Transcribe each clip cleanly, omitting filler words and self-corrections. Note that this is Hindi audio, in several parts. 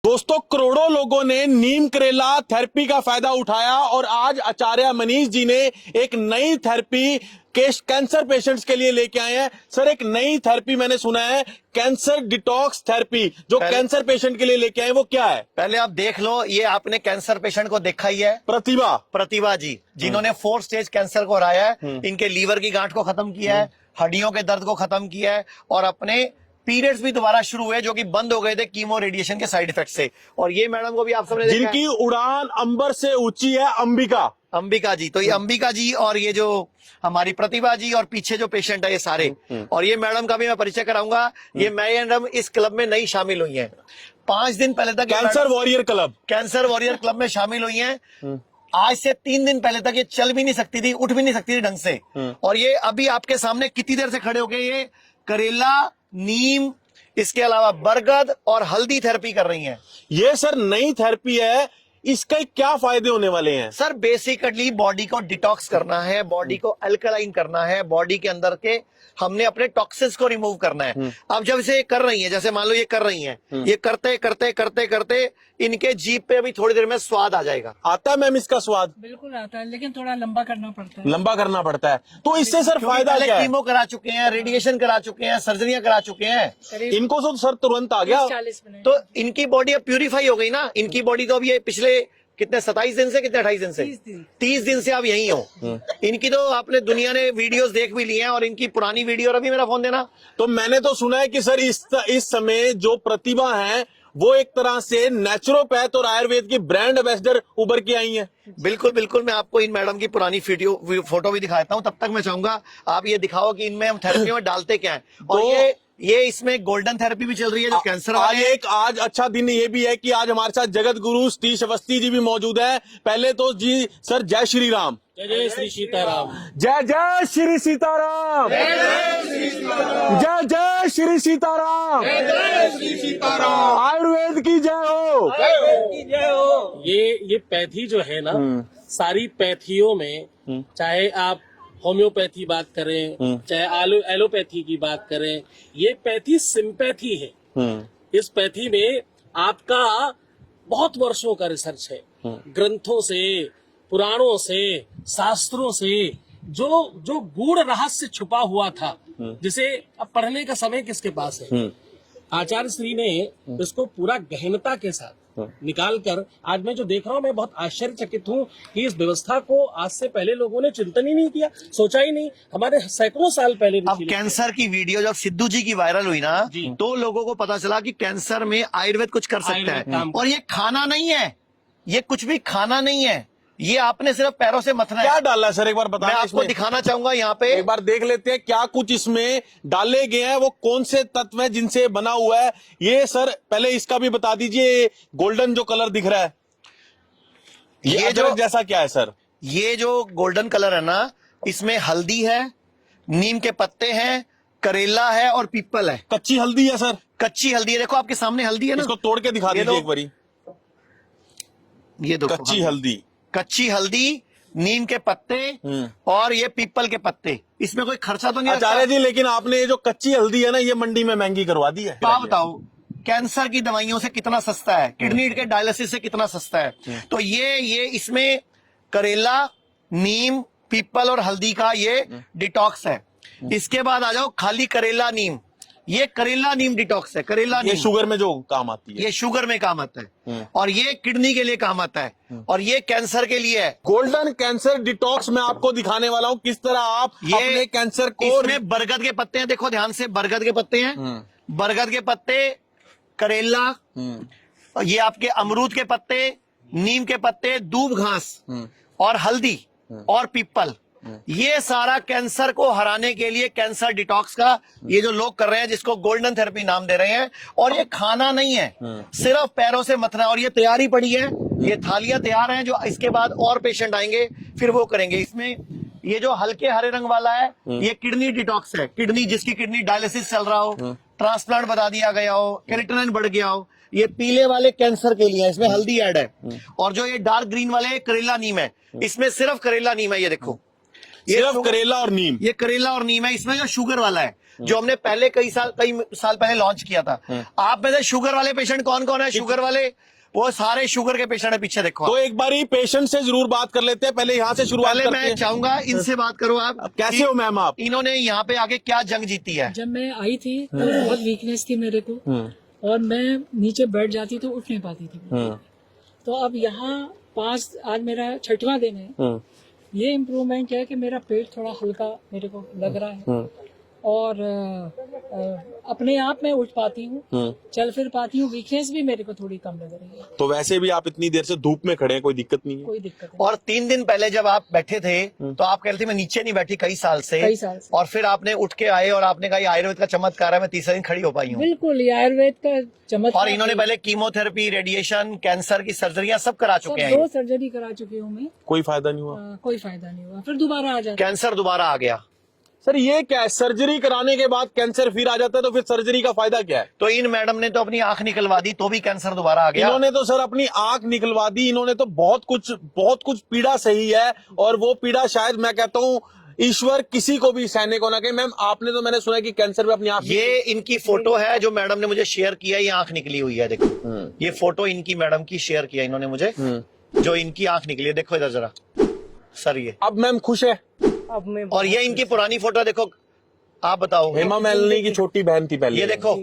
दोस्तों, करोड़ों लोगों ने नीम करेला थेरेपी का फायदा उठाया और आज आचार्य मनीष जी ने एक नई थेरेपी कैंसर पेशेंट्स के लिए लेके आए हैं। सर, एक नई थेरेपी मैंने सुना है, कैंसर डिटॉक्स थेरेपी, जो कैंसर पेशेंट के लिए लेके आए, वो क्या है? पहले आप देख लो, ये आपने कैंसर पेशेंट को देखा ही है, प्रतिभा जी, जिन्होंने 4 स्टेज कैंसर को हराया है। इनके लीवर की गांठ को खत्म किया है, हड्डियों के दर्द को खत्म किया है और अपने पीरियड्स भी दोबारा शुरू हुए जो कि बंद हो गए थे कीमो रेडिएशन के साइड इफेक्ट से। और ये मैडम को भी आप सबने देखा, जिनकी उड़ान अंबर से ऊंची है, अंबिका जी। तो ये अंबिका जी और ये जो हमारी प्रतिभा जी और पीछे जो पेशेंट है ये सारे, और ये मैडम का भी मैं परिचय कराऊंगा। ये मैडम इस क्लब में नई शामिल हुई हैं। 5 दिन पहले तक कैंसर वॉरियर क्लब में शामिल हुई हैं। आज से 3 दिन पहले तक ये चल भी नहीं सकती थी, उठ भी नहीं सकती थी ढंग से। और ये अभी आपके सामने कितनी देर से खड़े हो गए, ये करेला, नीम, इसके अलावा बरगद और हल्दी थेरेपी कर रही हैं। ये सर नई थेरेपी है, इसके क्या फायदे होने वाले हैं? सर, बेसिकली बॉडी को डिटॉक्स करना है, बॉडी को अल्कलाइन करना है, बॉडी के अंदर के हमने अपने टॉक्सिन्स को रिमूव करना है। अब जब इसे कर रही है, जैसे मान लो ये कर रही हैं, ये करते करते करते करते इनके जीभ पे अभी थोड़ी देर में स्वाद आ जाएगा। आता है मैम इसका स्वाद? बिल्कुल आता है, लेकिन थोड़ा लंबा करना पड़ता है। तो इससे सर फायदा क्या है? कीमो करा चुके हैं, रेडिएशन करा चुके हैं, सर्जरियां करा चुके हैं, इनको तो सर तुरंत आ गया। 40 मिनट तो इनकी बॉडी अब प्यूरिफाई हो गई ना। इनकी बॉडी तो अब ये पिछले कितने 27 दिन से, कितने 28 दिन से, 30 दिन से आप यहीं हो। इनकी तो आपने दुनिया ने वीडियोस देख भी ली हैं, और इनकी पुरानी वीडियो, अभी मेरा फोन देना। तो मैंने तो सुना है कि सर इस समय जो प्रतिभा है वो एक तरह से नेचुरोपैथ और आयुर्वेद की ब्रांड एम्बेसडर उभर के आई हैं। बिल्कुल बिल्कुल, मैं आपको इन मैडम की पुरानी फोटो भी दिखाता हूँ। तब तक मैं चाहूंगा आप ये दिखाओ कि इनमें हम थेरेपी में डालते क्या है। और तो ये इसमें गोल्डन थेरेपी भी चल रही है जो कैंसर वाले। आज अच्छा दिन ये भी है कि आज हमारे साथ जगत गुरु श्री अवस्थी जी भी मौजूद है। पहले तो जी सर, जय श्री राम। जय श्री सीताराम। जय जय श्री सीताराम। जय जय श्री सीताराम। आयुर्वेद की जय हो। ये पैथी जो है ना, सारी पैथियों में, चाहे आप होम्योपैथी बात करें, चाहे एलोपैथी की बात करें, ये पैथी सिंपैथी है। इस पैथी में आपका बहुत वर्षों का रिसर्च है, ग्रंथों से, पुराणों से, शास्त्रों से जो गूढ़ रहस्य छुपा हुआ था, जिसे अब पढ़ने का समय किसके पास है। आचार्य श्री ने इसको पूरा गहनता के साथ निकाल कर, आज मैं जो देख रहा हूँ, मैं बहुत आश्चर्यचकित हूँ कि इस व्यवस्था को आज से पहले लोगों ने चिंतन ही नहीं किया, सोचा ही नहीं। हमारे सैकड़ों साल पहले अब कैंसर की वीडियो जब सिद्धू जी की वायरल हुई ना, तो लोगों को पता चला कि कैंसर में आयुर्वेद कुछ कर सकता है। और ये खाना नहीं है, ये कुछ भी खाना नहीं है, ये आपने सिर्फ पैरों से मथना है। क्या डाला सर, एक बार बताएं। मैं आपको दिखाना चाहूंगा, यहाँ पे एक बार देख लेते हैं क्या कुछ इसमें डाले गए हैं, वो कौन से तत्व हैं जिनसे बना हुआ है। ये सर पहले इसका भी बता दीजिए, गोल्डन जो कलर दिख रहा है, ये जो जैसा क्या है सर? ये जो गोल्डन कलर है ना, इसमें हल्दी है, नीम के पत्ते हैं, करेला है और पीपल है। कच्ची हल्दी है सर? कच्ची हल्दी है, देखो आपके सामने हल्दी है ना, इसको तोड़ के दिखा दीजिए एक बारी। ये दो कच्ची हल्दी, नीम के पत्ते और ये पीपल के पत्ते। इसमें कोई खर्चा तो नहीं आचार्य जी, लेकिन आपने ये जो कच्ची हल्दी है ना, ये मंडी में महंगी करवा दी है। आप बताओ, कैंसर की दवाइयों से कितना सस्ता है, किडनी के डायलिसिस से कितना सस्ता है। तो ये इसमें करेला, नीम, पीपल और हल्दी का ये डिटॉक्स है। इसके बाद आ जाओ खाली करेला नीम, ये करेला नीम डिटॉक्स है। करेला नीम ये शुगर में जो काम आती है, ये शुगर में काम आता है, और ये किडनी के लिए काम आता है, और ये कैंसर के लिए है। गोल्डन कैंसर डिटॉक्स मैं आपको दिखाने वाला हूँ, किस तरह आप अपने कैंसर को। इसमें बरगद के पत्ते हैं, देखो ध्यान से, बरगद के पत्ते हैं, बरगद के पत्ते, करेला, ये आपके अमरूद के पत्ते, नीम के पत्ते, दूब घास और हल्दी और पीपल। ये सारा कैंसर को हराने के लिए कैंसर डिटॉक्स का ये जो लोग कर रहे हैं, जिसको गोल्डन थेरेपी नाम दे रहे हैं। और ये खाना नहीं है, सिर्फ पैरों से मथना। और ये तैयारी पड़ी है, ये थालियां तैयार हैं, जो इसके बाद और पेशेंट आएंगे फिर वो करेंगे। इसमें ये जो हल्के हरे रंग वाला है, ये किडनी डिटॉक्स है। किडनी, जिसकी किडनी डायलिसिस चल रहा हो, ट्रांसप्लांट बता दिया गया हो, केराटिन बढ़ गया हो, ये पीले वाले कैंसर के लिए है, इसमें हल्दी ऐड है। और जो ये डार्क ग्रीन वाले करेला नीम है, इसमें सिर्फ करेला नीम है। ये देखो, सिर्फ करेला और नीम, ये करेला और नीम है। इसमें जो शुगर वाला है, जो हमने पहले कई साल पहले लॉन्च किया था। आप में से शुगर वाले पेशेंट कौन कौन है? शुगर वाले वो सारे शुगर के पेशेंट है, पीछे देखो। तो एक बारी पेशेंट से जरूर बात कर लेते हैं, पहले यहाँ से शुरुआत पहले करते मैं हैं। चाहूंगा इनसे बात करो आप। कैसे हो मैम आप? इन्होंने यहाँ पे आके क्या जंग जीती है? जब मैं आई थी तो बहुत वीकनेस थी मेरे को, और मैं नीचे बैठ जाती तो उठ नहीं पाती थी। तो अब यहाँ आज मेरा 6वां दिन है। ये इम्प्रूवमेंट है कि मेरा पेट थोड़ा हल्का मेरे को लग रहा है, और अपने आप में उठ पाती हूँ, चल फिर पाती हूँ। वीकनेस भी मेरे को थोड़ी कम लग रही है। तो वैसे भी आप इतनी देर से धूप में खड़े हैं, कोई दिक्कत नहीं है? कोई दिक्कत नहीं। और 3 दिन पहले जब आप बैठे थे तो आप कह रहे थे मैं नीचे नहीं बैठी कई साल से, और फिर आपने उठ के आए और आपने कहा ये आयुर्वेद का चमत्कार है, मैं तीसरे दिन खड़ी हो पाई हूँ। बिल्कुल, ये आयुर्वेद का चमत्कार। और इन्होंने पहले कीमोथेरेपी, रेडिएशन, कैंसर की सर्जरियां सब करा चुके हैं। 2 सर्जरी करा चुकी हूँ मैं, कोई फायदा नहीं हुआ? कोई फायदा नहीं हुआ। फिर दोबारा आ जाता। कैंसर दोबारा आ गया। सर ये क्या है, सर्जरी कराने के बाद कैंसर फिर आ जाता है, तो फिर सर्जरी का फायदा क्या है? तो इन मैडम ने तो अपनी आंख निकलवा दी तो भी कैंसर दोबारा आ गया। इन्होंने तो सर अपनी आंख निकलवा दी, इन्होंने तो बहुत कुछ पीड़ा सही है, और वो पीड़ा शायद मैं कहता हूँ ईश्वर किसी को भी सहने को ना कहे। मैम आपने तो मैंने सुना है कि कैंसर में अपनी आंख, ये इनकी फोटो है जो मैडम ने मुझे शेयर किया, ये आंख निकली हुई है देखो। ये फोटो इनकी मैडम की शेयर किया इन्होंने मुझे, जो इनकी आंख निकली है, देखो इधर जरा सर। ये अब मैम खुश है? अब मैं और ये इनकी पुरानी फोटो देखो, आप बताओ। हेमा मालिनी की छोटी बहन थी पहले। ये देखो,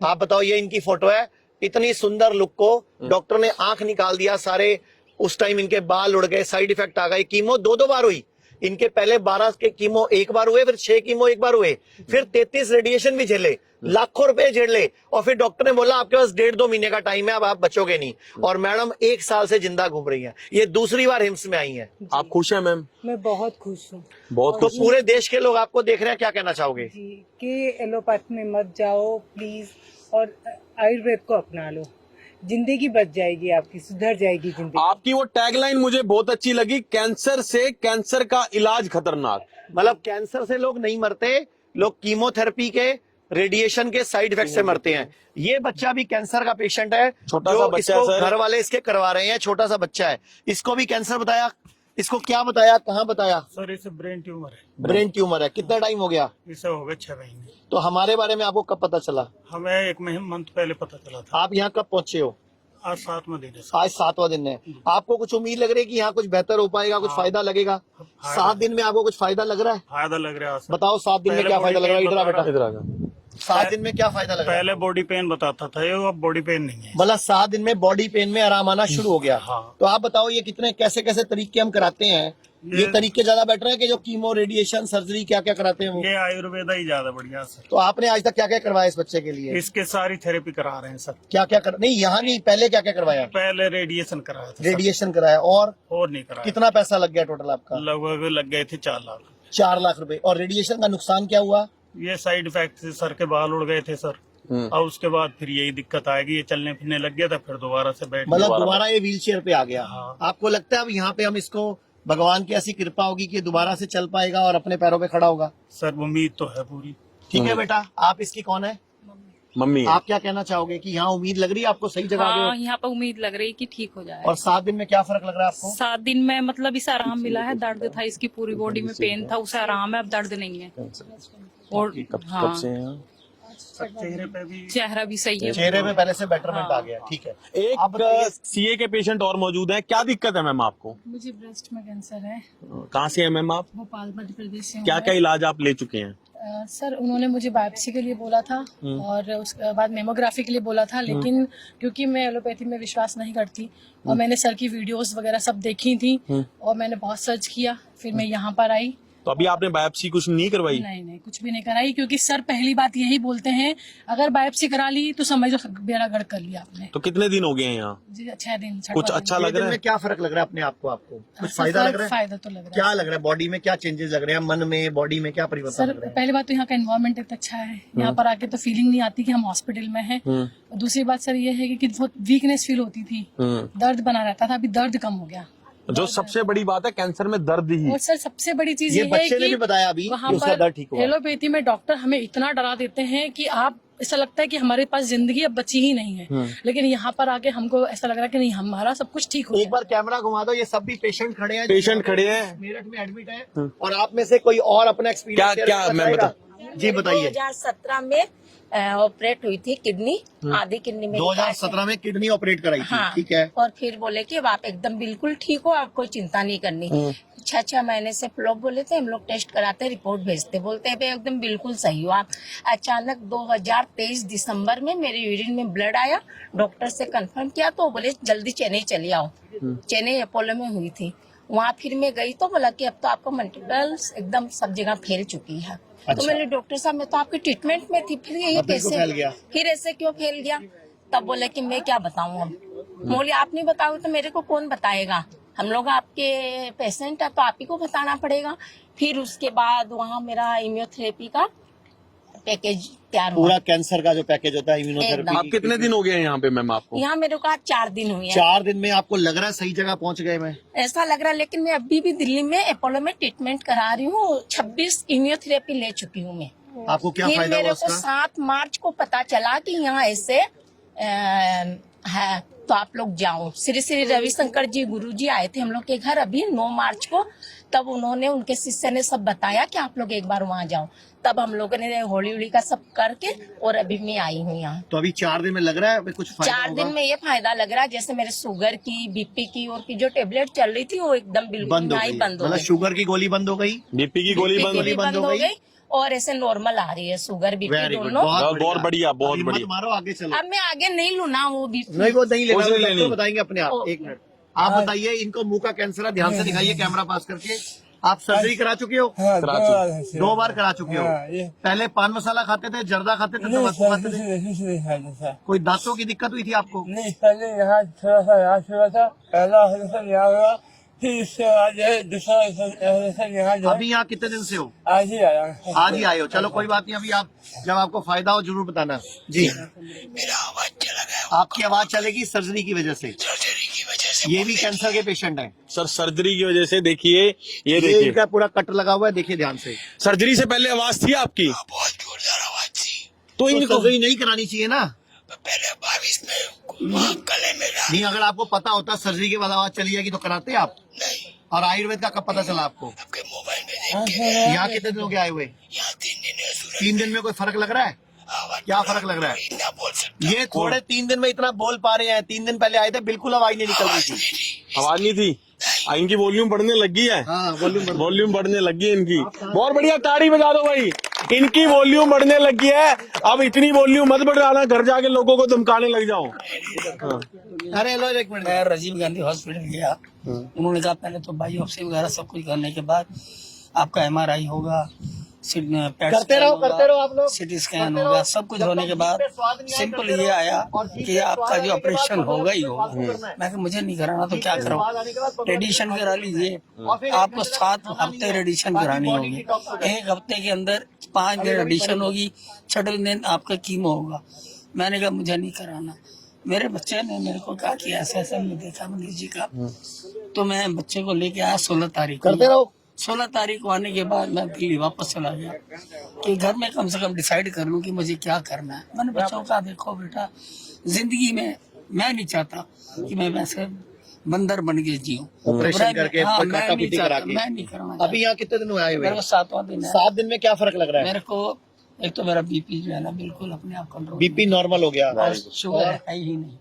आप बताओ, ये इनकी फोटो है। इतनी सुंदर लुक को डॉक्टर ने आंख निकाल दिया सारे। उस टाइम इनके बाल उड़ गए, साइड इफेक्ट आ गए। कीमो 2 बार हुई इनके, पहले 12 के कीमो 1 बार हुए, फिर 6 कीमो 1 बार हुए, फिर 33 रेडिएशन भी झेले, लाखों रुपए झेले, और फिर डॉक्टर ने बोला आपके पास 1.5-2 महीने का टाइम है, अब आप बचोगे नहीं। और मैडम 1 साल से जिंदा घूम रही है। ये दूसरी बार हिम्स में आई है। आप खुश हैं मैम? मैं बहुत खुश हूँ। बहुत तो खुश। पूरे देश के लोग आपको देख रहे हैं, क्या कहना चाहोगे? जी, कि एलोपैथ में मत जाओ प्लीज, और आयुर्वेद को अपना लो, जिंदगी बच जाएगी आपकी, सुधर जाएगी जिंदगी। आपकी वो टैगलाइन मुझे बहुत अच्छी लगी, कैंसर से कैंसर का इलाज खतरनाक। मतलब कैंसर से लोग नहीं मरते, लोग कीमोथेरेपी के, रेडिएशन के साइड इफेक्ट से मरते हैं। ये बच्चा भी कैंसर का पेशेंट है, छोटा जो सा बच्चा है इसको सर। घर वाले इसके करवा रहे हैं। छोटा सा बच्चा है, इसको भी कैंसर बताया। इसको क्या बताया, कहाँ बताया? सर इसे ब्रेन ट्यूमर है। ब्रेन ट्यूमर है। कितना टाइम हो गया? इसे हो गए 6 महीने। तो हमारे बारे में आपको कब पता चला? हमें 1 मंथ पहले पता चला था। आप यहाँ कब पहुंचे हो? आज 7वां दिन है सर। आज 7वां दिन है। आपको कुछ उम्मीद लग रही है कि यहाँ कुछ बेहतर हो पाएगा, कुछ फायदा लगेगा? 7 दिन में आपको कुछ फायदा लग रहा है? फायदा लग रहा है सर। बताओ 7 दिन में पहले क्या फायदा लग रहा है? body इधर आ pain बेटा, इधर आ जाओ। 7 दिन में क्या फायदा लग रहा है? पहले बॉडी पेन बताता था, ये अब बॉडी पेन नहीं है। मतलब 7 दिन में बॉडी पेन में आराम आना शुरू हो गया। हाँ। तो आप बताओ ये कितने कैसे कैसे तरीके हम कराते हैं? ये तरीके ज्यादा बेटर है कि जो कीमो, रेडिएशन, सर्जरी क्या क्या कराते हैं वो? ये आयुर्वेदा ही ज्यादा बढ़िया सर। तो आपने आज तक क्या क्या करवाया इस बच्चे के लिए? इसके सारी थेरेपी करा रहे हैं सर। क्या क्या नहीं, यहाँ नहीं, पहले क्या क्या करवाया? पहले रेडिएशन कराया था सर। रेडिएशन कराया। और नहीं कराया। कितना पैसा लग गया टोटल आपका? लगभग लग गए थे 4 लाख। 4 लाख रुपए। और रेडिएशन का नुकसान क्या हुआ? ये साइड इफेक्ट से सर के बाल उड़ गए थे सर। और उसके बाद फिर यही दिक्कत आएगी, ये चलने फिरने लग गया था, फिर दोबारा से बैठ मतलब दोबारा ये व्हील चेयर पे आ गया। हाँ। आपको लगता है अब यहाँ पे हम इसको, भगवान की ऐसी कृपा होगी कि दोबारा से चल पाएगा और अपने पैरों पे खड़ा होगा? सर उम्मीद तो है पूरी। ठीक है बेटा, आप इसकी कौन है? मम्मी है। आप क्या कहना चाहोगे कि यहाँ उम्मीद लग रही है आपको, सही जगह आ गए हाँ, हो? यहाँ पर उम्मीद लग रही है कि ठीक हो जाए। और 7 दिन में क्या फर्क लग रहा है आपको? 7 दिन में मतलब इसे आराम मिला है। दर्द था, इसकी पूरी बॉडी में पेन था, उसे आराम है, अब दर्द नहीं है। और हाँ, से हैं? चेहरे पे भी चेहरा भी सही है। चेहरे में पहले से बेटरमेंट आ गया। ठीक है। एक आप बताइए। सीए के पेशेंट और मौजूद है, क्या दिक्कत है मैम आपको? मुझे ब्रेस्ट में कैंसर है, कहाँ से है मैम आप? भोपाल मध्य प्रदेश से हूँ क्या मैं। क्या इलाज आप ले चुके हैं? सर उन्होंने मुझे बायोप्सी के लिए बोला था, और उसके बाद मेमोग्राफी के लिए बोला था, लेकिन क्योंकि मैं एलोपैथी में विश्वास नहीं करती, और मैंने सर की वीडियोस वगैरह सब देखी थी, और मैंने बहुत सर्च किया, फिर मैं यहाँ पर आई। तो अभी आपने बायोप्सी कुछ नहीं करवाई? नहीं, कुछ भी नहीं कराई, क्योंकि सर पहली बात यही बोलते हैं, अगर बायोप्सी करा ली तो समझ लो बेड़ा गर्क कर लिया आपने। तो कितने दिन हो गए हैं यहाँ? जी 6 दिन। कुछ अच्छा लग रहा है? क्या फर्क लग रहा है अपने आप को? आपको कुछ फायदा लग रहा है? फायदा तो लग रहा है। क्या लग रहा है? बॉडी में क्या चेंजेस लग रहे हैं? मन में, बॉडी में क्या परिवर्तन सर लग रहे हैं? पहली बात तो यहाँ का एनवायरनमेंट इतना अच्छा है, यहाँ पर आके तो फीलिंग नहीं आती कि हम हॉस्पिटल में हैं। और दूसरी बात सर ये है कि बहुत वीकनेस फील होती थी, दर्द बना रहता था, अभी दर्द कम हो गया। जो सबसे बड़ी बात है, कैंसर में दर्द ही। और सर सबसे बड़ी चीज ये ये है बच्चे ने कि भी बताया अभी वहाँ कि उसका दर्द ठीक पर हुआ। एलोपैथी में डॉक्टर हमें इतना डरा देते हैं कि आप, ऐसा लगता है कि हमारे पास जिंदगी अब बची ही नहीं है, लेकिन यहाँ पर आके हमको ऐसा लग रहा है कि नहीं, हमारा सब कुछ ठीक हो एक गया। बार कैमरा घुमा दो, ये सब भी पेशेंट खड़े हैं, पेशेंट खड़े हैं। मेरठ में एडमिट है, और आप में से कोई और अपना एक्सपीरियंस क्या मैं जी, बताइए। 2017 में ऑपरेट हुई थी किडनी, आधी किडनी में 2017 में किडनी ऑपरेट कराई थी, हाँ, ठीक है। और फिर बोले कि अब आप एकदम बिल्कुल ठीक हो, आप कोई चिंता नहीं करनी। 6 महीने से फ्लॉप बोले थे, हम लोग टेस्ट कराते रिपोर्ट भेजते, बोलते हैं भाई एकदम बिल्कुल सही हो आप। अचानक 2023 दिसंबर में मेरे यूरिन में ब्लड आया, डॉक्टर से कंफर्म किया तो बोले जल्दी चेन्नई चले आओ। चेन्नई अपोलो में हुई थी, वहाँ फिर मैं गई तो बोला कि अब तो आपको मल्टीपल्स एकदम सब जगह फैल चुकी है। तो मेरे डॉक्टर साहब मैं तो आपके ट्रीटमेंट में थी, फिर ये कैसे फैल गया? फिर ऐसे क्यों फैल गया? तब बोले कि मैं क्या बताऊं, अब बोले आप नहीं बताओगे तो मेरे को कौन बताएगा, हम लोग आपके पेशेंट है तो आप ही को बताना पड़ेगा। फिर उसके बाद वहाँ मेरा इम्यूनोथेरेपी का पैकेज तैयार हुआ। पूरा कैंसर का जो पैकेज होता है इम्यूनोथेरेपी। एकदम। आप कितने दिन हो गए हैं यहाँ पे मैम आपको? यहाँ मेरे को आज 4 दिन हुए हैं। 4 दिन में आपको लग रहा है सही जगह पहुंच गए? मैं ऐसा लग रहा है, लेकिन मैं अभी भी दिल्ली में अपोलो में ट्रीटमेंट करा रही हूँ। 26 इम्यूनोथेरेपी ले चुकी हूँ मैं। आपको क्या फिर फायदा हुआ मेरे को उसका? 7 मार्च को पता चला कि यहाँ ऐसे है, तो आप लोग जाओ। श्री श्री रविशंकर जी गुरु जी आए थे हम लोग के घर अभी 9 मार्च को, तब उन्होंने उनके शिष्य ने सब बताया कि आप लोग एक बार वहाँ जाओ। तब हम लोगों ने होली होली का सब करके और अभी मैं आई हूँ यहाँ। तो अभी 4 दिन में लग रहा है कुछ फायदा 4 होगा? दिन में ये फायदा लग रहा है, जैसे मेरे शुगर की, बीपी की और की जो टेबलेट चल रही थी वो एकदम बिल्कुल बंद हो नहीं गई, बंद हो मतलब गई। शुगर की गोली बंद हो गई, बीपी की गोली बीपी बंद? भी बंद हो गई और ऐसे नॉर्मल आ रही है शुगर बीपी वेरी गुड, दोनों। बहुत बढ़िया, बहुत हिम्मत बढ़िया। मारो, आगे चलो। अब मैं आगे नहीं लू ना वो बीपी। नहीं वो नहीं लेना, कुछ नहीं डॉक्टर लेनी। बताएंगे अपने आप। ओ। 1 मिनट आप बताइए, इनको मुंह का कैंसर है, ध्यान से दिखाइए कैमरा पास करके। आप सर्जरी करा चुके हो? करा चुके। 2 बार करा चुके हो। पहले पान मसाला खाते थे, जर्दा खाते थे, तंबाकू खाते थे? कोई दांतों की दिक्कत हुई थी आपको? नहीं, पहले यहाँ थोड़ा सा याद हुआ था, पहला हल्का याद हुआ, फिर इसके बाद जो है दूसरा यहाँ जो है अभी यहाँ कितने दिन से हो? आज ही आया। आज ही आए हो, चलो कोई बात नहीं। अभी आप जब आपको फायदा हो जरूर बताना जी। मेरा आवाज चला गया, आपकी आवाज चलेगी सर्जरी की वजह से। सर्जरी की वजह से। ये भी कैंसर के पेशेंट हैं। सर सर्जरी की वजह से देखिए, ये ये देखिए इनका पूरा कट लगा हुआ है, देखिए ध्यान से। सर्जरी से पहले आवाज थी आपकी? बहुत जोरदार आवाज थी। तो तो इनको सर्जरी नहीं करानी चाहिए ना? पहले 22 में गले में रहा। नहीं, अगर आपको पता होता सर्जरी के बाद आवाज चली जाएगी तो कराते आप? नहीं, और आयुर्वेद का कब पता चला आपको? आपके मोबाइल में देख के। यहाँ कितने दिन हो गए आए हुए? यहाँ 3 दिन है सूरज। 3 दिन में कोई फर्क लग रहा है? आवाज क्या फर्क लग रहा है? इतना बोल सकता। ये थोड़े 3 दिन में इतना बोल पा रहे हैं। 3 दिन पहले आए थे, बिल्कुल आवाज नहीं निकल रही थी। आवाज नहीं थी, इनकी वॉल्यूम बढ़ने लगी है। हाँ, वॉल्यूम बढ़ने लगी है इनकी। बहुत बढ़िया, ताड़ी बजा दो भाई। इनकी वॉल्यूम बढ़ने लगी है। अब इतनी वॉल्यूम मत बढ़ाना, घर जाके लोगों को धमकाने लग जाओ। अरे लो 1 मिनट। मैं राजीव गांधी हॉस्पिटल गया, उन्होंने कहा पहले तो बायोप्सी वगैरह सब कुछ करने के बाद आपका MRI होगा, करते रहो आप लोग। सिटी स्कैन होगा, सब कुछ होने के बाद सिंपल ये आया कि आपका जो ऑपरेशन होगा ही होगा। मैं कहा मुझे नहीं कराना तो क्या करो, रेडिएशन करा लीजिए। आपको 7 हफ्ते रेडिएशन करानी होगी, 1 हफ्ते के अंदर 5 दिन रेडिएशन होगी, 6वें दिन आपका कीमो होगा। मैंने कहा मुझे नहीं कराना। मेरे बच्चे ने मेरे को कहा कि ऐसा ऐसा मैं देखा मनीष जी का, तो मैं बच्चे को लेके आया 16 तारीख को। करते रहो। 16 तारीख को आने के बाद मैं दिल्ली वापस चला गया कि घर में कम से कम डिसाइड कर लूं कि मुझे क्या करना है। मैंने बच्चों को कहा देखो बेटा, जिंदगी में मैं नहीं चाहता कि मैं वैसे बंदर बन के जीऊं, ऑपरेशन करके हाँ, कोई मैं काटा नहीं पीटी करा चाहता, के। मैं नहीं कराना। अभी यहाँ कितने दिन हुए आए हुए? मेरे को 7वां दिन है। 7 दिन में क्या फर्क लग रहा है? मेरे को एक तो मेरा बीपी जो है ना बिल्कुल अपने आप कंट्रोल, बीपी नॉर्मल हो गया। और शुगर है ही नहीं,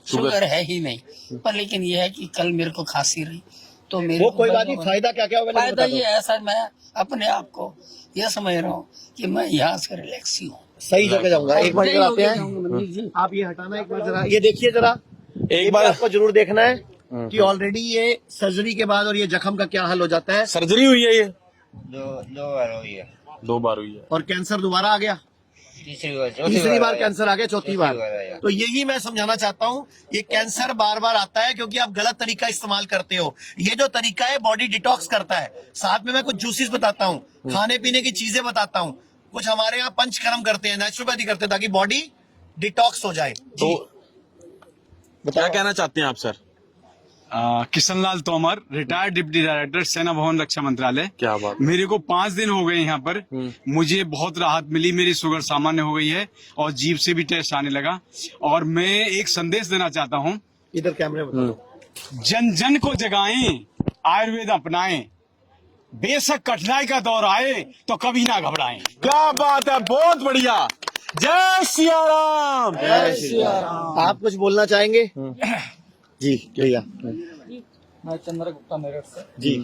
शुगर है ही नहीं। पर लेकिन ये है कि कल मेरे को खांसी रही तो मेरे वो को कोई बात नहीं, फायदा क्या क्या होगा फायदा ये ऐसा, मैं अपने आप को ये समझ रहा हूँ कि मैं यहाँ से रिलैक्स ही हूँ। सही जगह जाऊंगा। एक बार जरा आते हैं, मनीष जी, आप ये हटाना एक बार जरा, ये देखिए जरा, एक बार आपको जरूर देखना है कि ऑलरेडी ये सर्जरी के बाद और ये जख्म का क्या हल हो जाता है। सर्जरी हुई है ये? 2 बार हुई है। 2 बार हुई है। और कैंसर दोबारा आ गया, तीसरी बार कैंसर आ गया, चौथी बार। तो यही मैं समझाना चाहता हूँ, ये कैंसर बार बार आता है क्योंकि आप गलत तरीका इस्तेमाल करते हो। ये जो तरीका है बॉडी डिटॉक्स करता है। साथ में मैं कुछ जूसेस बताता हूँ, खाने पीने की चीजें बताता हूँ, कुछ हमारे यहाँ पंचकर्म करते हैं, नेचुरोपैथी करते हैं ताकि बॉडी डिटॉक्स हो जाए। तो क्या कहना चाहते हैं आप sir? Kishanlal Tomar, retired deputy director, सेना भवन रक्षा मंत्रालय। क्या बात। मेरे को 5 दिन हो गए यहाँ पर, मुझे बहुत राहत मिली, मेरी शुगर सामान्य हो गई है और जीभ से भी टेस्ट आने लगा। और मैं एक संदेश देना चाहता हूँ, इधर कैमरे में बताओ। जन जन को जगाएं, आयुर्वेद अपनाएं, बेशक कठिनाई का दौर आए तो कभी ना घबराएं। क्या बात है, बहुत बढ़िया। जय सिया राम। आप कुछ बोलना चाहेंगे? जी भैया। मैं चंद्रगुप्ता मेरठ से जी।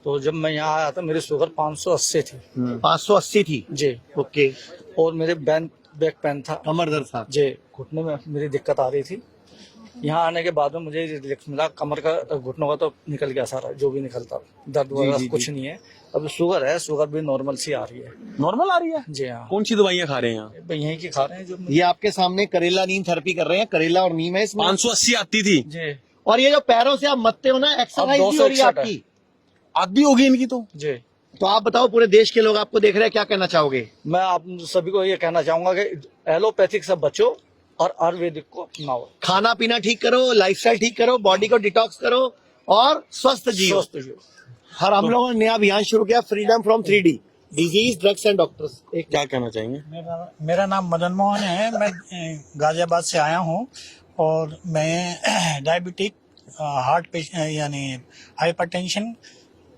तो जब मैं यहाँ आया था मेरी शुगर 580 थी 580 थी जी। ओके। और मेरे बैक पेन था, कमर दर्द था जी, घुटने में मेरी दिक्कत आ रही थी। यहाँ आने के बाद में मुझे मिला कमर का, घुटनों का तो निकल गया सारा, जो भी निकलता, दर्द वगैरह कुछ नहीं है। अब शुगर है, शुगर भी नॉर्मल सी आ रही है। नॉर्मल आ रही है? जी हाँ। कौन सी दवाइयाँ खा रहे हैं यहाँ? यहीं की खा रहे हैं जो ये आपके सामने करेला नीम थेरेपी कर रहे हैं। करेला और नीम है इसमें। 580 आती थी जी। और ये जो पैरों से आप मत्ते हो ना, एक्सरसाइज भी हो रही है आपकी। आदि होगी इनकी तो। जी। तो आप बताओ, पूरे देश के लोग आपको देख रहे हैं, क्या कहना चाहोगे? मैं आप सभी को ये कहना चाहूंगा कि एलोपैथिक से बचो और आयुर्वेदिक को अपनाओ। खाना पीना ठीक करो, लाइफस्टाइल ठीक करो, बॉडी को डिटॉक्स करो और स्वस्थ जियो। हर हम लोगों ने नया अभियान शुरू किया, freedom from 3D, disease, drugs and doctors. क्या कहना चाहेंगे? मेरा नाम मदन मोहन है। मैं गाजियाबाद से आया हूँ और मैं डायबिटिक, हार्ट पेशेंट यानी हाइपरटेंशन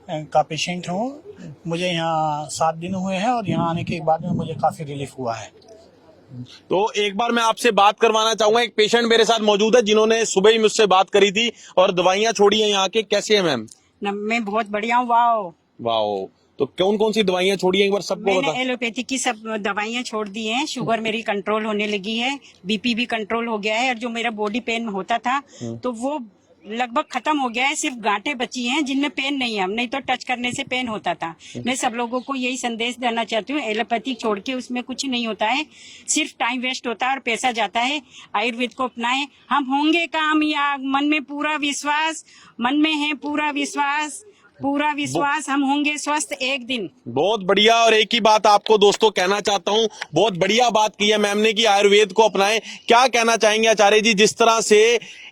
का पेशेंट हूँ। मुझे यहाँ 7 दिन हुए हैं और यहाँ आने के बाद में मुझे काफी रिलीफ हुआ है। तो एक बार मैं आपसे बात करवाना चाहूंगा, एक पेशेंट मेरे साथ मौजूद है जिन्होंने सुबह ही मुझसे बात करी थी और दवाइयाँ छोड़ी हैं यहाँ के। कैसे है मैम? मैं बहुत बढ़िया हूँ। Wow wow. तो कौन कौन सी दवाइयाँ छोड़ी हैं एक बार सबको बता। मैंने एलोपैथिक की सब दवाइयाँ छोड़ दी हैं। शुगर मेरी कंट्रोल होने लगी है, बीपी भी कंट्रोल हो गया है, और जो मेरा बॉडी पेन होता था तो वो लगभग खत्म हो गया है। सिर्फ गांठें बची हैं जिनमें पेन नहीं है, नहीं तो टच करने से पेन होता था। मैं सब लोगों को यही संदेश देना चाहती हूँ, एलोपैथिक छोड़ के उसमें कुछ नहीं होता है, सिर्फ टाइम वेस्ट होता है और पैसा जाता है। आयुर्वेद को अपनाएं, हम होंगे कामयाब। मन में पूरा विश्वास, मन में है पूरा विश्वास, पूरा विश्वास, हम होंगे स्वस्थ एक दिन। बहुत बढ़िया। और एक ही बात आपको दोस्तों कहना चाहता हूँ, बहुत बढ़िया बात की है मैम ने कि आयुर्वेद को अपनाएं। क्या कहना चाहेंगे आचार्य जी, जिस तरह से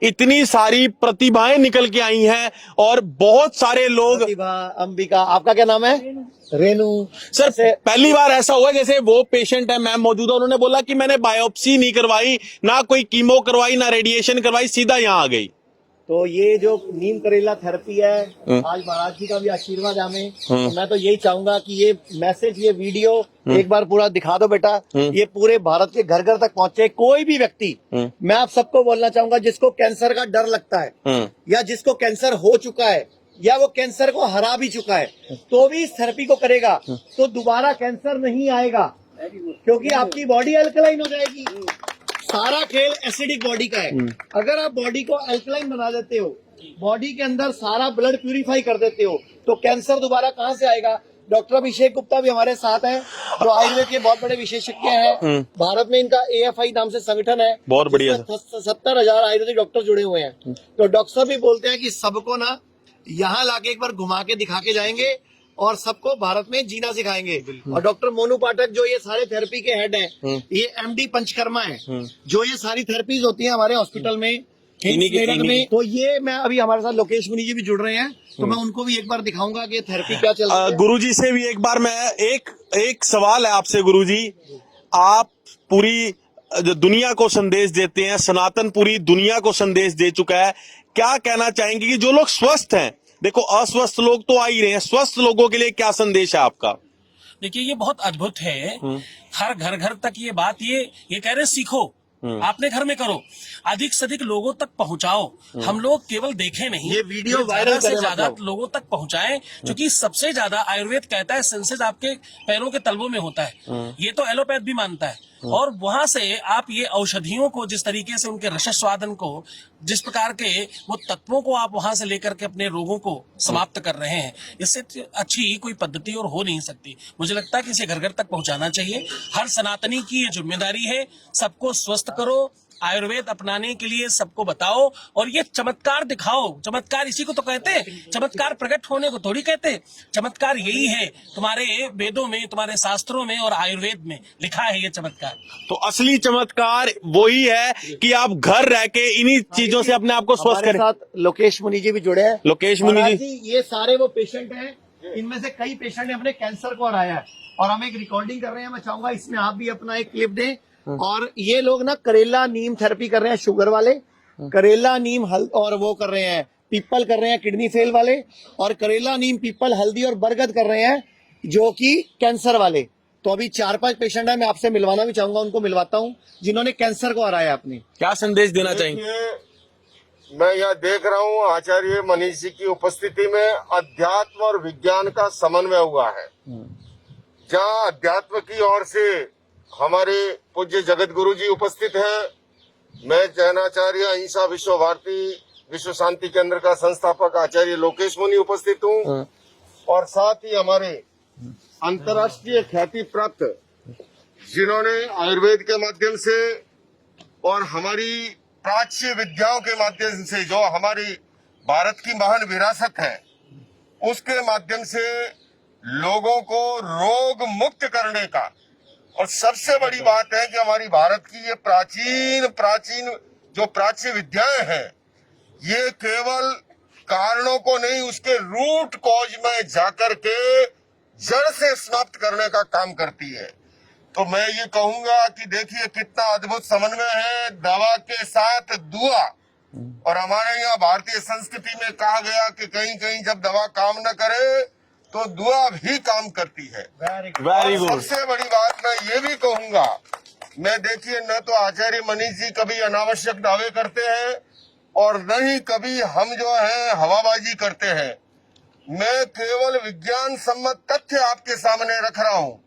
इतनी सारी प्रतिभाएं निकल के आई हैं और बहुत सारे लोग। प्रतिभा, अंबिका, आपका क्या नाम है? रेनू। सर पहली बार ऐसा हुआ जैसे वो पेशेंट है मैम मौजूद है, उन्होंने बोला कि मैंने बायोप्सी नहीं करवाई, ना कोई कीमो करवाई, ना रेडिएशन करवाई, सीधा यहाँ आ गई। तो ये जो नीम करेला थेरेपी है, आज महाराज जी का भी आशीर्वाद हमें। तो मैं तो यही चाहूंगा कि ये मैसेज, ये वीडियो एक बार पूरा दिखा दो बेटा, ये पूरे भारत के घर घर तक पहुंचे। कोई भी व्यक्ति, मैं आप सबको बोलना चाहूंगा, जिसको कैंसर का डर लगता है या जिसको कैंसर हो चुका है या वो कैंसर को हरा भी चुका है, तो भी इस थेरेपी को करेगा तो दोबारा कैंसर नहीं आएगा, क्योंकि आपकी बॉडी अल्कलाइन हो जाएगी। सारा खेल एसिडिक बॉडी का है। अगर आप बॉडी को अल्कलाइन बना देते हो, बॉडी के अंदर सारा ब्लड प्यूरिफाई कर देते हो, तो कैंसर दोबारा कहाँ से आएगा? डॉक्टर अभिषेक गुप्ता भी हमारे साथ हैं, जो आयुर्वेद के बहुत बड़े विशेषज्ञ हैं। भारत में इनका AFI नाम से संगठन है, बहुत बढ़िया। 70,000 आयुर्वेदिक डॉक्टर जुड़े हुए हैं। तो डॉक्टर साहब भी बोलते हैं कि सबको ना यहाँ लाके एक बार घुमा के दिखा के जाएंगे और सबको भारत में जीना सिखाएंगे। और डॉक्टर मोनू पाठक जो ये सारे थेरेपी के हेड हैं, ये MD पंचकर्मा है, जो ये सारी थेरेपीज होती हैं हमारे हॉस्पिटल में, में। तो ये मैं अभी हमारे साथ लोकेश मुनि जी भी जुड़ रहे हैं, तो मैं उनको भी एक बार दिखाऊंगा कि थेरेपी क्या चल रही है। गुरुजी से भी एक बार मैं एक सवाल है आपसे गुरुजी, आप पूरी दुनिया को संदेश देते हैं, सनातन पूरी दुनिया को संदेश दे चुका है। क्या कहना चाहेंगे कि जो लोग स्वस्थ हैं, देखो अस्वस्थ लोग तो आ ही रहे हैं, स्वस्थ लोगों के लिए क्या संदेश है आपका? देखिए ये बहुत अद्भुत है, हर घर घर तक ये बात, ये कह रहे हैं सीखो, आपने घर में करो, अधिक से अधिक लोगों तक पहुंचाओ। हम लोग केवल देखें नहीं, ये वीडियो वायरल से ज्यादा लोगों तक पहुंचाएं, क्योंकि सबसे ज्यादा आयुर्वेद कहता है सेंसेस आपके पैरों के तलवों में होता है, ये तो एलोपैथ भी मानता है। और वहां से आप ये औषधियों को, जिस तरीके से उनके रस स्वादन को, जिस प्रकार के वो तत्वों को आप वहां से लेकर के अपने रोगों को समाप्त कर रहे हैं, इससे अच्छी कोई पद्धति और हो नहीं सकती। मुझे लगता है कि इसे घर घर तक पहुंचाना चाहिए। हर सनातनी की ये जिम्मेदारी है, सबको स्वस्थ करो, आयुर्वेद अपनाने के लिए सबको बताओ और ये चमत्कार दिखाओ। चमत्कार इसी को तो कहते हैं, चमत्कार प्रकट होने को थोड़ी कहते। चमत्कार यही है, तुम्हारे वेदों में, तुम्हारे शास्त्रों में और आयुर्वेद में लिखा है ये चमत्कार। तो असली चमत्कार वही है कि आप घर रह के इन्हीं चीजों से अपने आप को स्वस्थ करें। साथ लोकेश मुनि जी भी जुड़े हैं। लोकेश मुनि जी, ये सारे वो पेशेंट हैं, इनमें से कई पेशेंट ने अपने कैंसर को हराया है और हम एक रिकॉर्डिंग कर रहे हैं। मैं चाहूंगा इसमें आप भी अपना एक क्लिप दें। और ये लोग ना करेला नीम थेरेपी कर रहे हैं, शुगर वाले करेला नीम और वो कर रहे हैं पीपल कर रहे हैं किडनी फेल वाले, और करेला, नीम, पीपल, हल्दी और बरगद कर रहे हैं जो कि कैंसर वाले। तो अभी 4-5 पेशेंट है, मैं आपसे मिलवाना भी चाहूंगा, उनको मिलवाता हूं जिन्होंने कैंसर को हराया आपने। क्या संदेश देना चाहेंगे? मैं यहाँ देख रहा हूँ आचार्य मनीष जी की उपस्थिति में अध्यात्म और विज्ञान का समन्वय हुआ है। जहाँ अध्यात्म की ओर से हमारे पूज्य जगत गुरु जी उपस्थित हैं, मैं जैनाचार्य अहिंसा विश्व भारती विश्व शांति केंद्र का संस्थापक आचार्य लोकेश मुनि उपस्थित हूँ, और साथ ही हमारे अंतर्राष्ट्रीय ख्याति प्राप्त जिन्होंने आयुर्वेद के माध्यम से और हमारी प्राच्य विद्याओं के माध्यम से जो हमारी भारत की महान विरासत है उसके माध्यम से लोगों को रोग मुक्त करने का, और सबसे बड़ी बात है कि हमारी भारत की ये प्राचीन जो प्राच्य विद्याएं हैं ये केवल कारणों को नहीं उसके रूट कॉज में जाकर के जड़ से समाप्त करने का काम करती है। तो मैं ये कहूंगा कि देखिए कितना अद्भुत समन्वय है दवा के साथ दुआ। और हमारे यहाँ भारतीय संस्कृति में कहा गया कि कहीं कहीं जब दवा काम न करे तो दुआ भी काम करती है। Very good. सबसे बड़ी बात मैं ये भी कहूंगा, मैं देखिए न तो आचार्य मनीष जी कभी अनावश्यक दावे करते हैं और न ही कभी हम जो है हवाबाजी करते हैं। मैं केवल विज्ञान सम्मत तथ्य आपके सामने रख रहा हूँ।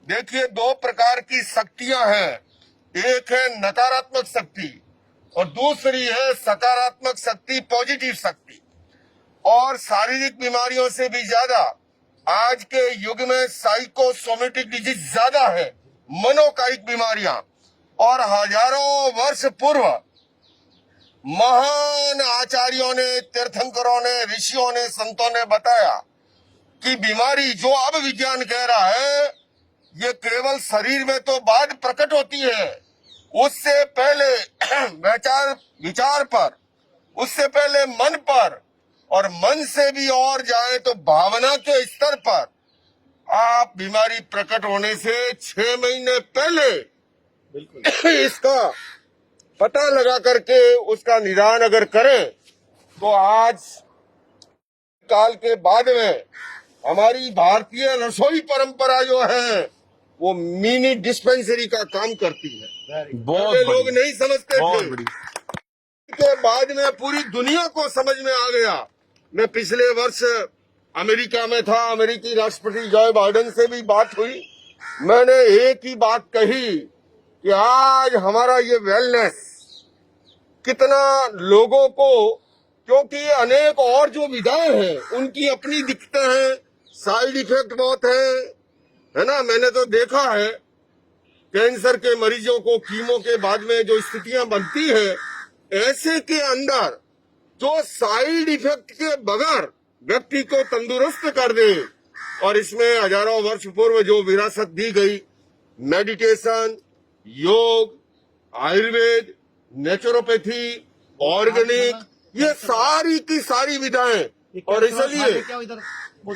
देखिए 2 प्रकार की शक्तियां हैं, एक है नकारात्मक शक्ति और दूसरी है सकारात्मक शक्ति, पॉजिटिव शक्ति। और शारीरिक बीमारियों से भी ज्यादा आज के युग में साइकोसोमेटिक डिजीज ज्यादा है, मनोकायिक बीमारियां। और हजारों वर्ष पूर्व महान आचार्यों ने, तीर्थंकरों ने, ऋषियों ने, संतों ने बताया कि बीमारी जो अब विज्ञान कह रहा है ये केवल शरीर में तो बाद प्रकट होती है, उससे पहले विचार पर, उससे पहले मन पर, और मन से भी और जाए तो भावना के स्तर पर आप बीमारी प्रकट होने से 6 महीने पहले इसका पता लगा करके उसका निदान अगर करें तो आज काल के बाद में हमारी भारतीय रसोई परंपरा जो है वो मिनी डिस्पेंसरी का काम करती है। बहुत लोग नहीं समझते बहुत थे, के बाद में पूरी दुनिया को समझ में आ गया। मैं पिछले वर्ष अमेरिका में था, अमेरिकी राष्ट्रपति जो बाइडेन से भी बात हुई, मैंने एक ही बात कही कि आज हमारा ये वेलनेस कितना लोगों को, क्योंकि अनेक और जो विधाएं हैं उनकी अपनी दिक्कतें हैं, साइड इफेक्ट बहुत है ना। मैंने तो देखा है कैंसर के मरीजों को कीमो के बाद में जो स्थितियां बनती है, ऐसे के अंदर जो साइड इफेक्ट के बगैर व्यक्ति को तंदुरुस्त कर दे। और इसमें हजारों वर्ष पूर्व जो विरासत दी गई, मेडिटेशन, योग, आयुर्वेद, नेचुरोपैथी, ऑर्गेनिक, ये सारी की सारी विधाएं। और इसलिए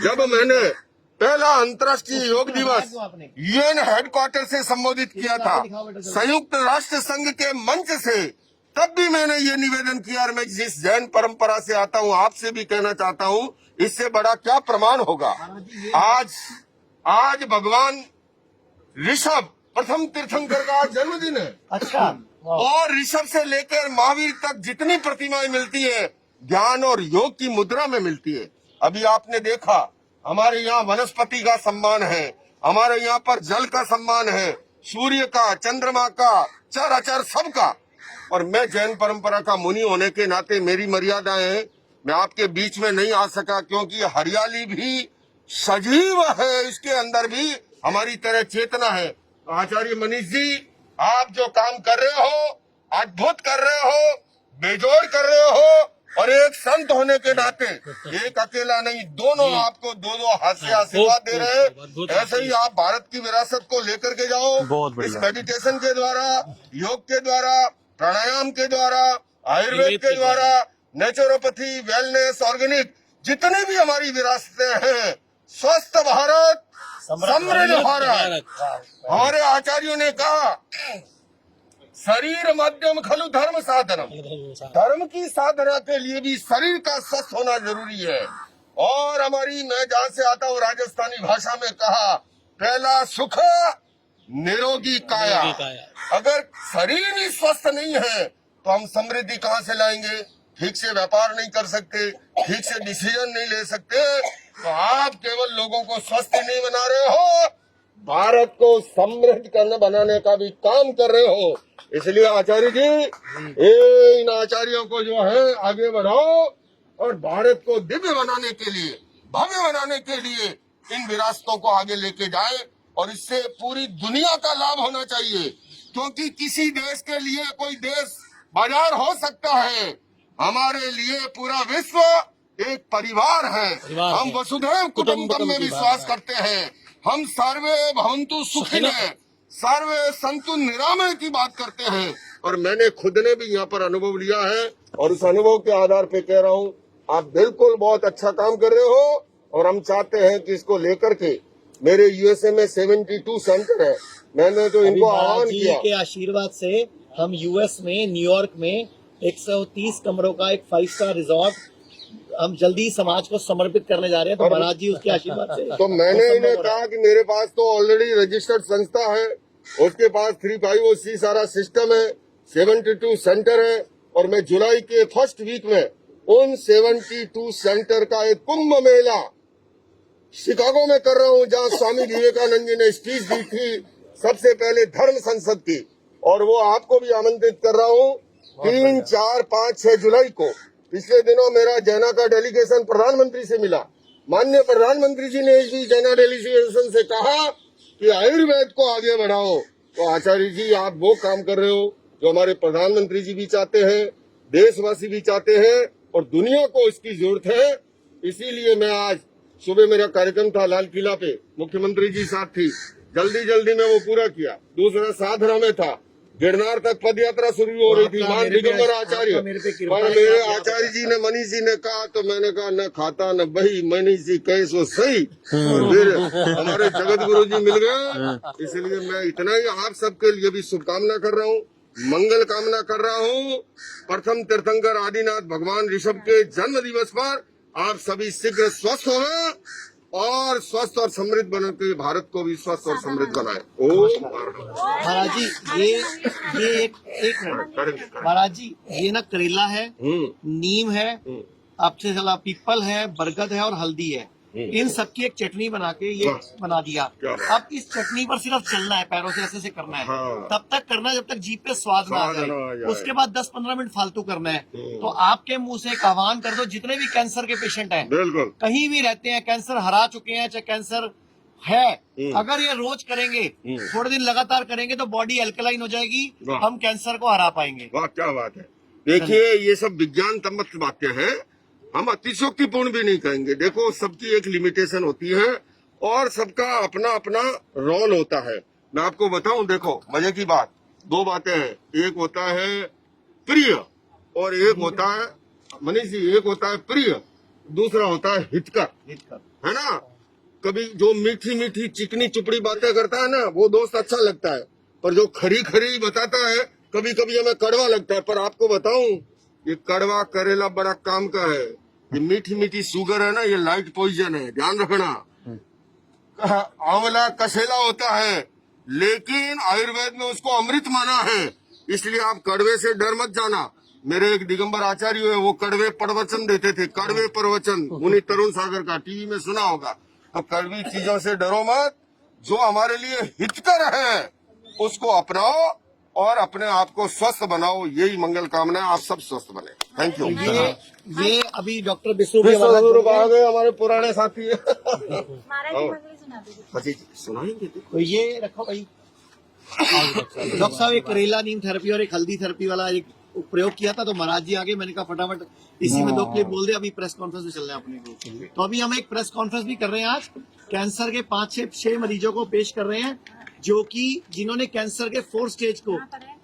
जब मैंने पहला अंतर्राष्ट्रीय योग दिवस यूएन हेडक्वार्टर से संबोधित किया था, संयुक्त राष्ट्र संघ के मंच से, तब भी मैंने ये निवेदन किया। और मैं जिस जैन परंपरा से आता हूँ आपसे भी कहना चाहता हूँ, इससे बड़ा क्या प्रमाण होगा। आज भगवान ऋषभ प्रथम तीर्थंकर का जन्मदिन है। अच्छा। और ऋषभ से लेकर महावीर तक जितनी प्रतिमाएं मिलती है ज्ञान और योग की मुद्रा में मिलती है। अभी आपने देखा हमारे यहाँ वनस्पति का सम्मान है, हमारे यहाँ पर जल का सम्मान है, सूर्य का, चंद्रमा का, चराचर सबका। और मैं जैन परंपरा का मुनि होने के नाते मेरी मर्यादाएं हैं, मैं आपके बीच में नहीं आ सका क्योंकि हरियाली भी सजीव है, इसके अंदर भी हमारी तरह चेतना है। आचार्य मनीष जी, आप जो काम कर रहे हो, अद्भुत कर रहे हो, बेजोड़ कर रहे हो, और एक संत होने के नाते एक अकेला नहीं, दोनों आपको दो हाथ से आशीर्वाद दे रहे हैं। ऐसे ही आप भारत की विरासत को लेकर के जाओ, इस मेडिटेशन के द्वारा, योग के द्वारा, प्राणायाम के द्वारा, आयुर्वेद के द्वारा, नेचुरोपैथी, वेलनेस, ऑर्गेनिक, जितनी भी हमारी विरासतें हैं, स्वस्थ भारत, समृद्ध भारत। हमारे आचार्यों ने कहा शरीर मध्यम खलु धर्म साधनम, धर्म की साधना के लिए भी शरीर का स्वस्थ होना जरूरी है। और मैं जहाँ से आता हूँ राजस्थानी भाषा में कहा, पहला सुख निरोगी काया। अगर शरीर ही स्वस्थ नहीं है तो हम समृद्धि कहाँ से लाएंगे? ठीक से व्यापार नहीं कर सकते, ठीक से डिसीजन नहीं ले सकते। तो आप केवल लोगों को स्वस्थ नहीं बना रहे हो, भारत को समृद्ध करने बनाने का भी काम कर रहे हो। इसलिए आचार्य जी, इन आचार्यों को जो है आगे बढ़ाओ और भारत को दिव्य बनाने के लिए, भव्य बनाने के लिए इन विरासतों को आगे लेके जाए। और इससे पूरी दुनिया का लाभ होना चाहिए, क्योंकि किसी देश के लिए कोई देश बाजार हो सकता है, हमारे लिए पूरा विश्व एक परिवार है। हम वसुधैव कुटुंबकम में विश्वास करते हैं। हम सर्वे भवन्तु सुखिनः, सर्वे सन्तु निरामय की बात करते हैं। और मैंने खुद ने भी यहाँ पर अनुभव लिया है और उस अनुभव के आधार पे कह रहा हूँ, आप बिल्कुल बहुत अच्छा काम कर रहे हो। और हम चाहते हैं कि इसको लेकर के मेरे यूएसए में 72 सेंटर है, मैंने तो इनको आह्वान किया के आशीर्वाद से हम यूएस में, न्यूयॉर्क में 130 कमरों का एक 5 स्टार रिजॉर्ट हम जल्दी समाज को समर्पित करने जा रहे हैं। तो महाराज जी उसके आशीर्वाद से तो मैंने इन्हें कहा कि मेरे पास तो ऑलरेडी रजिस्टर्ड संस्था है, उसके पास 350C सारा सिस्टम है, 72 सेंटर है। और मैं जुलाई के फर्स्ट वीक में उन 72 सेंटर का एक कुंभ मेला शिकागो में कर रहा हूँ, जहाँ स्वामी विवेकानंद जी ने स्पीच दी थी, सबसे पहले धर्म संसद की। और वो आपको भी आमंत्रित कर रहा हूँ 3, 4, 5, 6 जुलाई को। पिछले दिनों मेरा जैना का डेलीगेशन प्रधानमंत्री से मिला। माननीय प्रधानमंत्री जी ने इस जैना डेलीगेशन से कहा कि आयुर्वेद को आगे बढ़ाओ। तो आचार्य जी, आप वो काम कर रहे हो जो हमारे प्रधानमंत्री जी भी चाहते हैं, देशवासी भी चाहते हैं और दुनिया को इसकी जरूरत है। इसीलिए मैं आज सुबह मेरा कार्यक्रम था लाल किला पे, मुख्यमंत्री जी साथ थी, जल्दी में वो पूरा किया। दूसरा साधना में था, गिरनार तक पद यात्रा शुरू हो रही थी। मान दिगंबर आचार्य, पर मेरे आचार्य जी ने, मनीष जी ने कहा तो मैंने कहा न खाता न बही, मनीष जी कहे सो सही। और फिर हमारे जगत गुरु जी मिल गए। इसलिए मैं इतना ही आप सबके लिए भी शुभकामना कर रहा हूँ, मंगल कामना कर रहा हूँ। प्रथम तीर्थंकर आदिनाथ भगवान ऋषभ के जन्म दिवस पर आप सभी शीघ्र स्वस्थ हो और स्वस्थ और समृद्ध बन के भारत को भी स्वस्थ और समृद्ध बनाए। महाराज जी, ये एक मिनट महाराज जी, ये ना करेला है, नीम है, आपसे चला पीपल है, बरगद है और हल्दी है। इन सबकी एक चटनी बना के ये बना दिया। अब इस चटनी पर सिर्फ चलना है, पैरों से ऐसे करना है। तब तक करना है जब तक जीभ पे स्वाद ना आ जाए। उसके बाद 10-15 मिनट फालतू करना है। तो आपके मुंह से एक आह्वान कर दो, जितने भी कैंसर के पेशेंट हैं, कहीं भी रहते हैं, कैंसर हरा चुके हैं, चाहे कैंसर है, अगर ये रोज करेंगे, थोड़े दिन लगातार करेंगे तो बॉडी एल्कलाइन हो जाएगी, हम कैंसर को हरा पाएंगे। वाह, क्या बात है। देखिए, ये सब विज्ञान सम्मत बातें हैं, हम अतिशयोक्तिपूर्ण भी नहीं कहेंगे। देखो, सबकी एक लिमिटेशन होती है और सबका अपना अपना रोल होता है। मैं आपको बताऊं, देखो मजे की बात, 2 बातें हैं। एक होता है प्रिय और एक होता है, मनीष जी, एक होता है प्रिय, दूसरा होता है हितकर, है ना। कभी जो मीठी मीठी चिकनी चुपड़ी बातें करता है ना, वो दोस्त अच्छा लगता है, पर जो खरी खरी बताता है कभी कभी हमें कड़वा लगता है। पर आपको बताऊं, ये कड़वा करेला बड़ा काम का है। ये मीठी मीठी शुगर है ना, ये लाइट पॉइजन है, ध्यान रखना। आंवला कसेला होता है, लेकिन आयुर्वेद में उसको अमृत माना है। इसलिए आप कड़वे से डर मत जाना। मेरे एक दिगंबर आचार्य है, वो कड़वे प्रवचन देते थे, कड़वे प्रवचन, मुनि तरुण सागर का, टीवी में सुना होगा। तो कड़वी चीजों से डरो मत, जो हमारे लिए हितकर है उसको अपनाओ और अपने आप को स्वस्थ बनाओ। यही मंगल कामना है, आप सब स्वस्थ बने। Thank you. ये अभी डॉक्टर विष्णु आ गए, हमारे पुराने साथी है। सुनाएंगे तो ये रखो भाई। डॉक्टर साहब, एक करेला नीम थेरेपी और एक हल्दी थेरेपी वाला एक प्रयोग किया था, तो महाराज जी आगे, मैंने कहा फटाफट इसी में 2 क्लिप बोल दे। अभी प्रेस कॉन्फ्रेंस में चल रहे हैं अपने को, तो अभी हम एक प्रेस कॉन्फ्रेंस भी कर रहे हैं आज। कैंसर के 5-6 मरीजों को पेश कर रहे हैं, जो कि जिन्होंने कैंसर के 4 स्टेज को,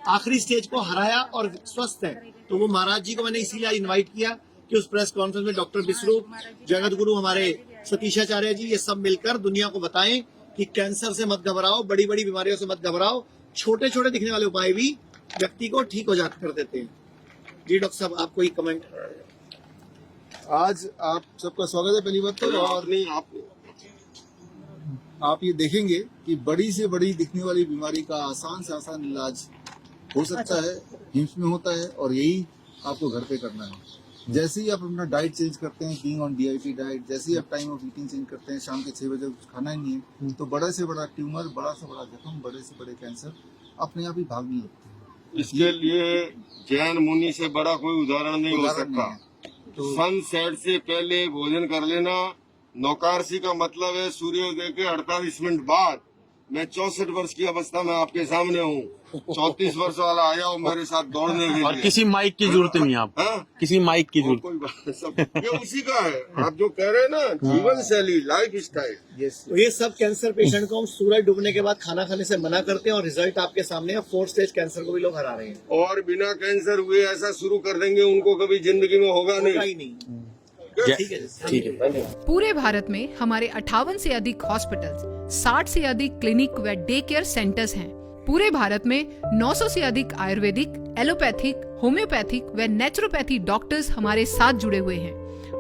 आखिरी स्टेज को हराया और स्वस्थ है। तो वो महाराज जी को मैंने इसीलिए इनवाइट किया कि उस प्रेस कॉन्फ्रेंस में डॉक्टर विष्णु, जगत गुरु हमारे सतीशाचार्य जी, ये सब मिलकर दुनिया को बताएं कि कैंसर से मत घबराओ, बड़ी बड़ी बीमारियों से मत घबराओ, छोटे छोटे दिखने वाले उपाय भी व्यक्ति को ठीक हो जाता कर देते हैं। जी डॉक्टर साहब, आप कोई कमेंट? आज आप सबका स्वागत है पहली बात तो, और नहीं आप ये देखेंगे कि बड़ी से बड़ी दिखने वाली बीमारी का आसान से आसान इलाज हो सकता है, हिम्स में होता है, और यही आपको घर पे करना है। जैसे ही आप अपना डाइट चेंज करते हैं, बीइंग ऑन DIT डाइट, जैसे ही आप टाइम ऑफ ईटिंग चेंज करते हैं, शाम के 6 बजे कुछ खाना ही नहीं है, तो बड़ा से बड़ा ट्यूमर, बड़ा से बड़ा जख्म, बड़े से बड़े कैंसर अपने आप ही भागने लगते हैं। इसके लिए जैन मुनि से बड़ा कोई उदाहरण नहीं हो सकता। सनसेट से पहले भोजन कर लेना। नौकारसी का मतलब है सूर्योदय के 48 मिनट बाद। मैं 64 वर्ष की अवस्था में आपके सामने हूँ। 34 वर्ष वाला आया हो मेरे साथ दौड़ने के लिए। और किसी माइक की जरूरत नहीं आप, किसी माइक की जरूरत। कोई बात सब ये उसी का है। आप जो कह रहे हैं ना, जीवन शैली, लाइफ स्टाइल। तो ये सब कैंसर पेशेंट को हम सूरज डूबने के बाद खाना खाने से मना करते हैं, और रिजल्ट आपके सामने है। 4th स्टेज कैंसर को भी लोग हरा रहे हैं। और बिना कैंसर हुए ऐसा शुरू कर देंगे, उनको कभी जिंदगी में होगा नहीं। ठीक है, ठीक है। पूरे भारत में हमारे 58 से अधिक हॉस्पिटल्स, 60 से अधिक क्लिनिक व डे केयर सेंटर्स हैं। पूरे भारत में 900 से अधिक आयुर्वेदिक, एलोपैथिक, होम्योपैथिक व नेचुरोपैथी डॉक्टर्स हमारे साथ जुड़े हुए हैं।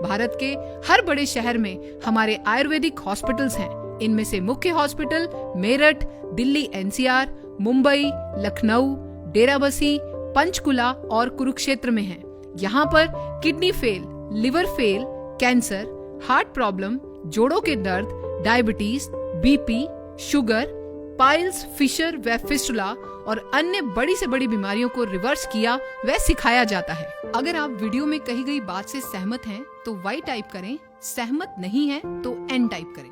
भारत के हर बड़े शहर में हमारे आयुर्वेदिक हॉस्पिटल्स हैं। इनमें से मुख्य हॉस्पिटल मेरठ, दिल्ली NCR, मुंबई, लखनऊ, डेराबसी, पंचकुला और कुरुक्षेत्र में हैं। यहाँ पर kidney fail, liver fail, cancer, heart problem, जोड़ों के दर्द, diabetes, BP, sugar, piles, fissure व फिस्टुला और अन्य बड़ी से बड़ी बीमारियों को रिवर्स किया व सिखाया जाता है। अगर आप वीडियो में कही गई बात से सहमत हैं तो Y टाइप करें, सहमत नहीं हैं तो N टाइप करें।